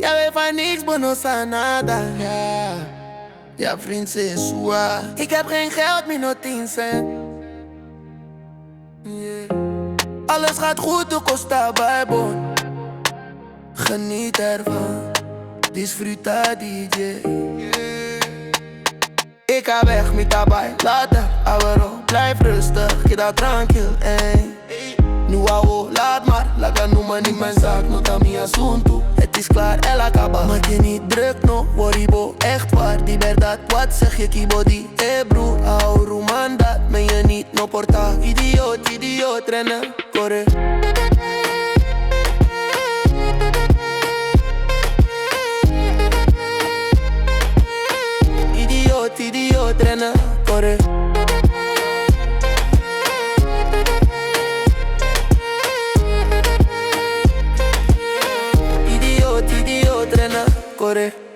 Ja, weet van niks, maar no sa nada. Ja, ja vriend, ze is zwaar. Ik heb geen geld, meer no 10 cent. Yeah. Alles gaat goed, de Costa Bijbel. Geniet ervan, dit is Fruta DJ. Ik ga weg met daarbij, later, abro, blijf rustig, queda tranquil, ey. Nu ouwe, laat maar, laat noemen niet mijn zaak, no ta mi asunto. Het is klaar, el acaba. Maak je niet druk, no, woribo, echt waar, die verdad, wat zeg je kibodi? Bro, ouwe man, dat ben je niet, no porta. Idiot, rennen, corre. Idiot, rennen, corre. Idiot, rennen, corre.